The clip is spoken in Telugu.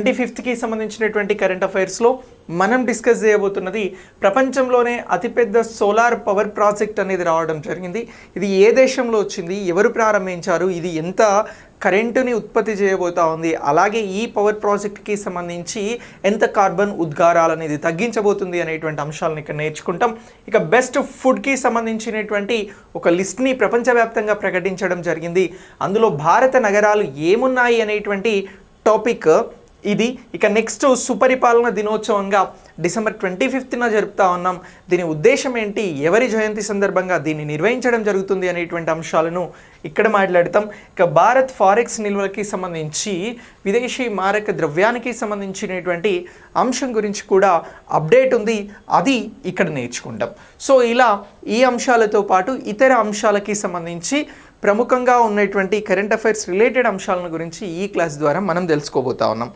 25కి సంబంధించినటువంటి కరెంట్ అఫైర్స్లో మనం డిస్కస్ చేయబోతున్నది ప్రపంచంలోనే అతిపెద్ద సోలార్ పవర్ ప్రాజెక్ట్ అనేది రావడం జరిగింది. ఇది ఏ దేశంలో వచ్చింది, ఎవరు ప్రారంభించారు, ఇది ఎంత కరెంటుని ఉత్పత్తి చేయబోతా ఉంది, అలాగే ఈ పవర్ ప్రాజెక్ట్కి సంబంధించి ఎంత కార్బన్ ఉద్గారాలు అనేది తగ్గించబోతుంది అనేటువంటి అంశాలను ఇక్కడ నేర్చుకుంటాం. ఇక బెస్ట్ ఫుడ్కి సంబంధించినటువంటి ఒక లిస్ట్ని ప్రపంచవ్యాప్తంగా ప్రకటించడం జరిగింది. అందులో భారత నగరాలు ఏమున్నాయి అనేటువంటి టాపిక్ ఇది. ఇక నెక్స్ట్ సుపరిపాలన దినోత్సవంగా డిసెంబర్ 25న జరుపుతా ఉన్నాం. దీని ఉద్దేశం ఏంటి, ఎవరి జయంతి సందర్భంగా దీన్ని నిర్వహించడం జరుగుతుంది అనేటువంటి అంశాలను ఇక్కడ మాట్లాడతాం. ఇక భారత్ ఫారెక్స్ నిల్వలకి సంబంధించి విదేశీ మారక ద్రవ్యానికి సంబంధించినటువంటి అంశం గురించి కూడా అప్డేట్ ఉంది, అది ఇక్కడ నేర్చుకుంటాం. సో ఇలా ఈ అంశాలతో పాటు ఇతర అంశాలకి సంబంధించి ప్రముఖంగా ఉన్నటువంటి కరెంట్ అఫైర్స్ రిలేటెడ్ అంశాలను గురించి ఈ క్లాస్ ద్వారా మనం తెలుసుకోబోతా ఉన్నాం.